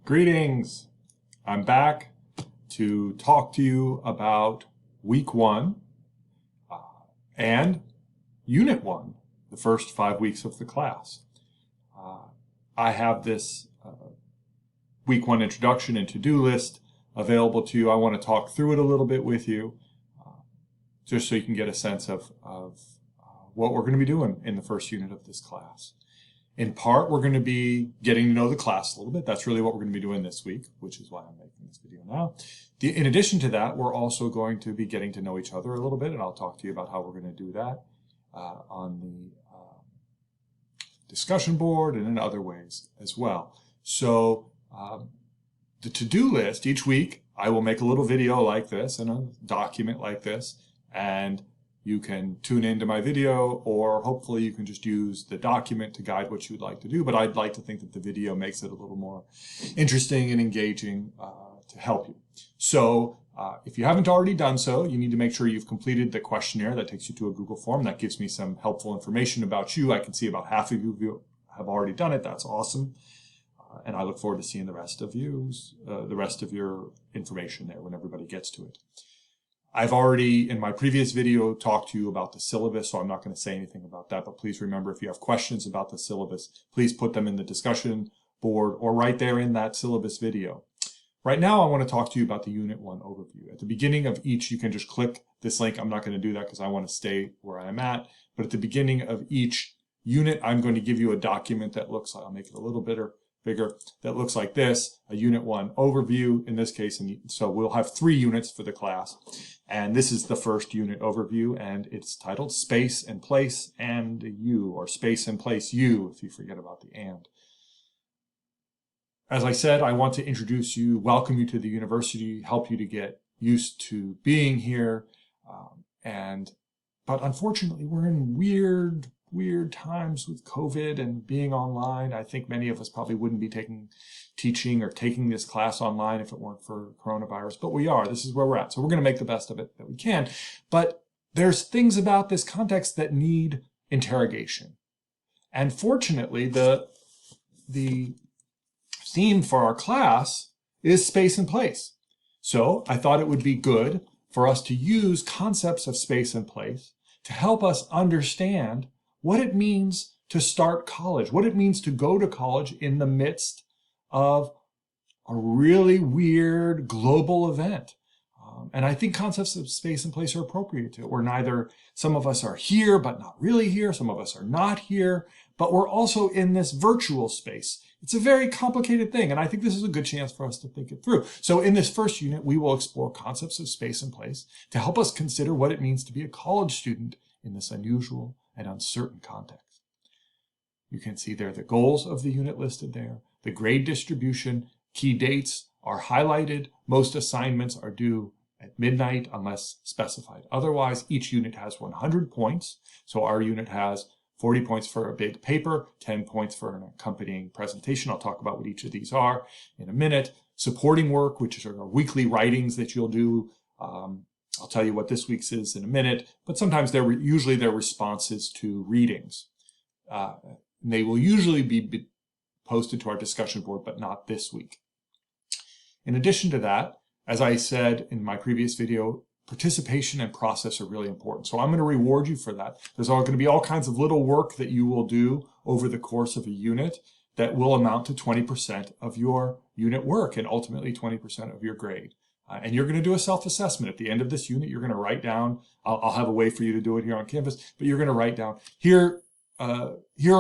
Greetings. I'm back to talk to you about week 1 and unit 1, the first 5 weeks of the class. I have this week 1 introduction and to-do list available to you. I want to talk through it a little bit with you just so you can get a sense of what we're going to be doing in the first unit of this class. In part, we're going to be getting to know the class a little bit. That's really what we're going to be doing this week, which is why I'm making this video now. In addition to that, we're also going to be getting to know each other a little bit, and I'll talk to you about how we're going to do that on the discussion board and in other ways as well. So the to-do list, each week, I will make a little video like this and a document like this, and you can tune into my video, or hopefully you can just use the document to guide what you would like to do. But I'd like to think that the video makes it a little more interesting and engaging to help you. So if you haven't already done so, you need to make sure you've completed the questionnaire. That takes you to a Google form. That gives me some helpful information about you. I can see about half of you have already done it. That's awesome. And I look forward to seeing the rest of your information there when everybody gets to it. I've already, in my previous video, talked to you about the syllabus, so I'm not going to say anything about that, but please remember, if you have questions about the syllabus, please put them in the discussion board or right there in that syllabus video. Right now, I want to talk to you about the Unit 1 overview. At the beginning of each, you can just click this link. I'm not going to do that because I want to stay where I'm at, but at the beginning of each unit, I'm going to give you a document that looks like, I'll make it a little bigger, that looks like this, a Unit 1 overview in this case, and so we'll have 3 units for the class. And this is the first unit overview, and it's titled Space and Place and You, or Space and Place You, if you forget about the and. As I said, I want to introduce you, welcome you to the university, help you to get used to being here. But unfortunately, we're in weird times with COVID and being online. I think many of us probably wouldn't be teaching or taking this class online if it weren't for coronavirus, but we are. This is where we're at. So we're going to make the best of it that we can. But there's things about this context that need interrogation. And fortunately, the theme for our class is space and place. So I thought it would be good for us to use concepts of space and place to help us understand what it means to start college, what it means to go to college in the midst of a really weird global event. And I think concepts of space and place are appropriate to it. We're neither, some of us are here, but not really here. Some of us are not here, but we're also in this virtual space. It's a very complicated thing, and I think this is a good chance for us to think it through. So in this first unit, we will explore concepts of space and place to help us consider what it means to be a college student in this unusual and uncertain context. You can see there the goals of the unit listed there. The grade distribution, key dates are highlighted. Most assignments are due at midnight unless specified. Otherwise, each unit has 100 points. So our unit has 40 points for a big paper, 10 points for an accompanying presentation. I'll talk about what each of these are in a minute. Supporting work, which are weekly writings that you'll do. I'll tell you what this week's is in a minute, but sometimes usually they're responses to readings. They will usually be posted to our discussion board, but not this week. In addition to that, as I said in my previous video, participation and process are really important. So I'm going to reward you for that. There's going to be all kinds of little work that you will do over the course of a unit that will amount to 20% of your unit work and ultimately 20% of your grade. And you're going to do a self-assessment. At the end of this unit, you're going to write down, I'll have a way for you to do it here on Canvas, but you're going to write down, here are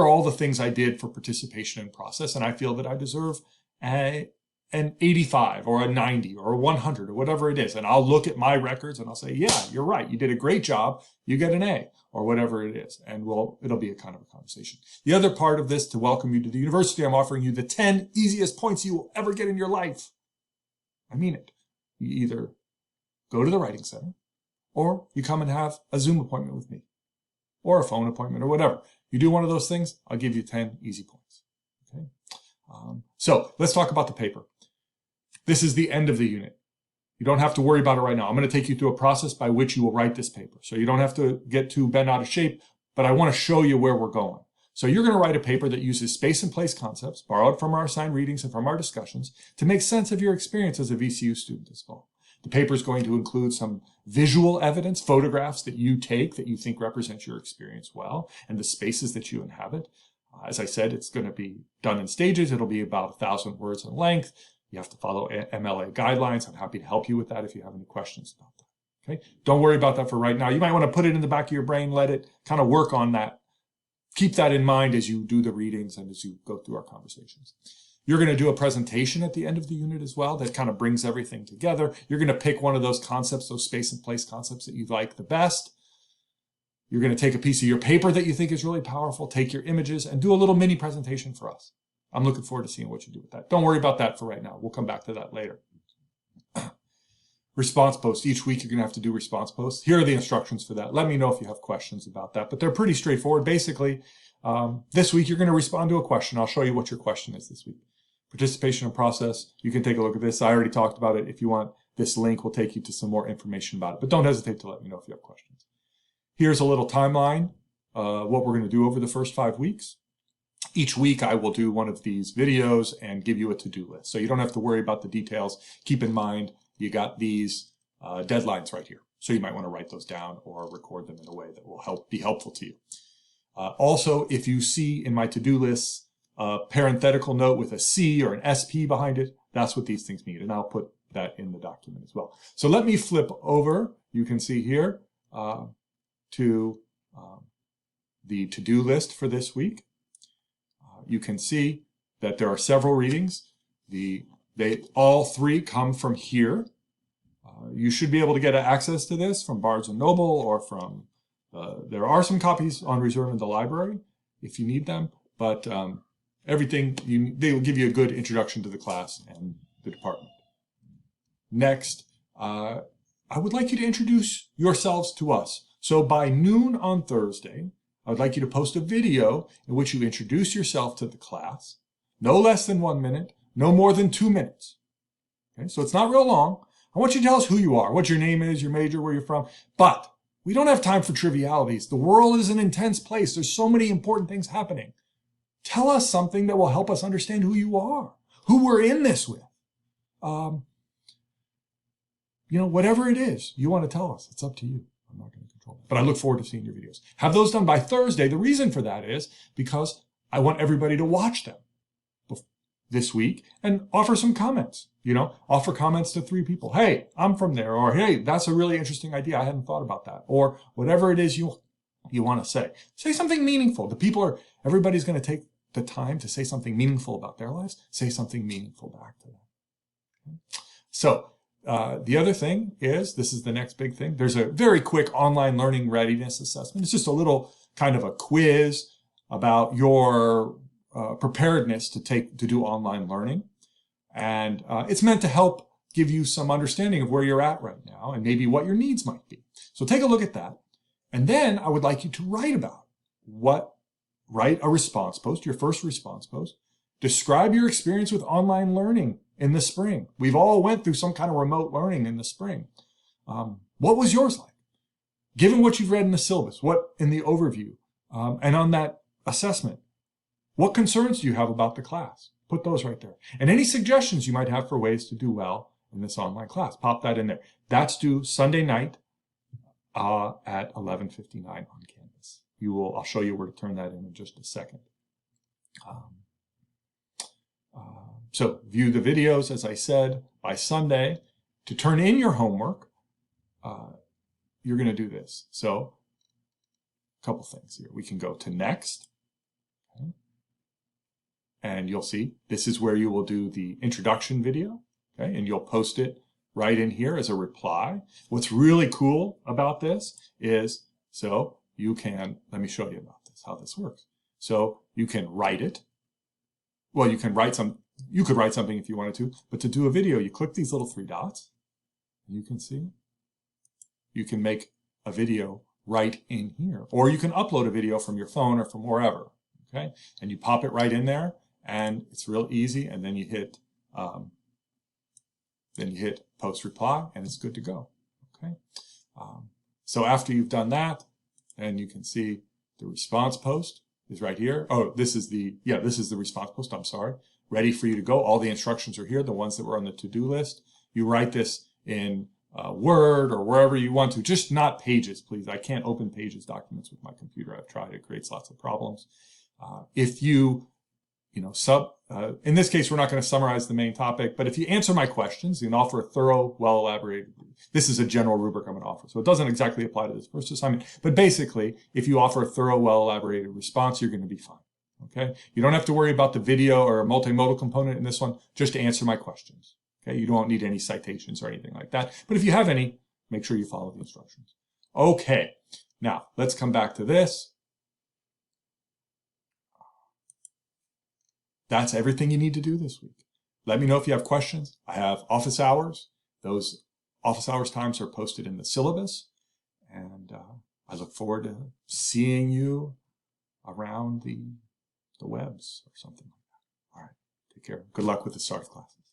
all the things I did for participation and process, and I feel that I deserve an 85 or a 90 or a 100 or whatever it is. And I'll look at my records and I'll say, yeah, you're right. You did a great job. You get an A or whatever it is. And it'll be a kind of a conversation. The other part of this, to welcome you to the university, I'm offering you the 10 easiest points you will ever get in your life. I mean it. You either go to the Writing Center or you come and have a Zoom appointment with me or a phone appointment or whatever. You do one of those things, I'll give you 10 easy points. Okay. So let's talk about the paper. This is the end of the unit. You don't have to worry about it right now. I'm going to take you through a process by which you will write this paper. So you don't have to get too bent out of shape, but I want to show you where we're going. So you're going to write a paper that uses space and place concepts, borrowed from our assigned readings and from our discussions, to make sense of your experience as a VCU student this fall. The paper is going to include some visual evidence, photographs that you take that you think represent your experience well, and the spaces that you inhabit. As I said, it's going to be done in stages. It'll be about 1,000 words in length. You have to follow MLA guidelines. I'm happy to help you with that if you have any questions about that. Okay? Don't worry about that for right now. You might want to put it in the back of your brain, let it kind of work on that. Keep that in mind as you do the readings and as you go through our conversations. You're going to do a presentation at the end of the unit as well that kind of brings everything together. You're going to pick one of those concepts, those space and place concepts that you like the best. You're going to take a piece of your paper that you think is really powerful, take your images, and do a little mini presentation for us. I'm looking forward to seeing what you do with that. Don't worry about that for right now. We'll come back to that later. Response posts. Each week you're going to have to do response posts. Here are the instructions for that. Let me know if you have questions about that, but they're pretty straightforward. Basically, this week you're going to respond to a question. I'll show you what your question is this week. Participation and process. You can take a look at this. I already talked about it. If you want, this link will take you to some more information about it, but don't hesitate to let me know if you have questions. Here's a little timeline, what we're going to do over the first 5 weeks. Each week I will do one of these videos and give you a to-do list. So you don't have to worry about the details. Keep in mind, you got these deadlines right here. So you might want to write those down or record them in a way that will be helpful to you. Also, if you see in my to-do list a parenthetical note with a C or an SP behind it, that's what these things mean. And I'll put that in the document as well. So let me flip over. You can see here to the to-do list for this week. You can see that there are several readings. All three come from here. You should be able to get access to this from Barnes & Noble or from, there are some copies on reserve in the library if you need them, but everything, they will give you a good introduction to the class and the department. Next, I would like you to introduce yourselves to us. So by noon on Thursday, I would like you to post a video in which you introduce yourself to the class. No less than 1 minute, no more than 2 minutes. Okay, so it's not real long. I want you to tell us who you are, what your name is, your major, where you're from. But we don't have time for trivialities. The world is an intense place. There's so many important things happening. Tell us something that will help us understand who you are, who we're in this with. Whatever it is you want to tell us, it's up to you. I'm not going to control it. But I look forward to seeing your videos. Have those done by Thursday. The reason for that is because I want everybody to watch them this week and offer some comments. Offer comments to 3 people. Hey, I'm from there. Or, hey, that's a really interesting idea. I hadn't thought about that. Or whatever it is you want to say. Say something meaningful. Everybody's going to take the time to say something meaningful about their lives. Say something meaningful back to them. Okay? So, the other thing is, this is the next big thing. There's a very quick online learning readiness assessment. It's just a little kind of a quiz about your preparedness to do online learning. And it's meant to help give you some understanding of where you're at right now and maybe what your needs might be. So take a look at that. And then I would like you to write a response post, your first response post. Describe your experience with online learning in the spring. We've all went through some kind of remote learning in the spring. What was yours like? Given what you've read in the syllabus, what in the overview, and on that assessment, what concerns do you have about the class? Put those right there. And any suggestions you might have for ways to do well in this online class, pop that in there. That's due Sunday night at 11:59 on Canvas. I'll show you where to turn that in just a second. So view the videos, as I said, by Sunday. To turn in your homework, you're going to do this. So a couple things here. We can go to next. Okay. And you'll see this is where you will do the introduction video. Okay. And you'll post it right in here as a reply. What's really cool about this is, so you can, let me show you about this, how this works. So you can write it. Well, you could write something if you wanted to, but to do a video, you click these little 3 dots. You can see. You can make a video right in here, or you can upload a video from your phone or from wherever. Okay, and you pop it right in there, and it's real easy. And then you hit post reply, and it's good to go. Okay, so after you've done that, then you can see the response post is right here. Oh, this is the response post, I'm sorry. Ready for you to go. All the instructions are here, the ones that were on the to-do list. You write this in Word or wherever you want to, just not Pages, please. I can't open Pages documents with my computer. I've tried, it creates lots of problems. If you in this case, we're not going to summarize the main topic, but if you answer my questions, you can offer a thorough, well-elaborated, this is a general rubric I'm going to offer, so it doesn't exactly apply to this first assignment, but basically, if you offer a thorough, well-elaborated response, you're going to be fine, okay? You don't have to worry about the video or a multimodal component in this one, just to answer my questions, okay? You don't need any citations or anything like that, but if you have any, make sure you follow the instructions. Okay, now, let's come back to this. That's everything you need to do this week. Let me know if you have questions. I have office hours. Those office hours times are posted in the syllabus. And I look forward to seeing you around the webs or something like that. All right. Take care. Good luck with the start of classes.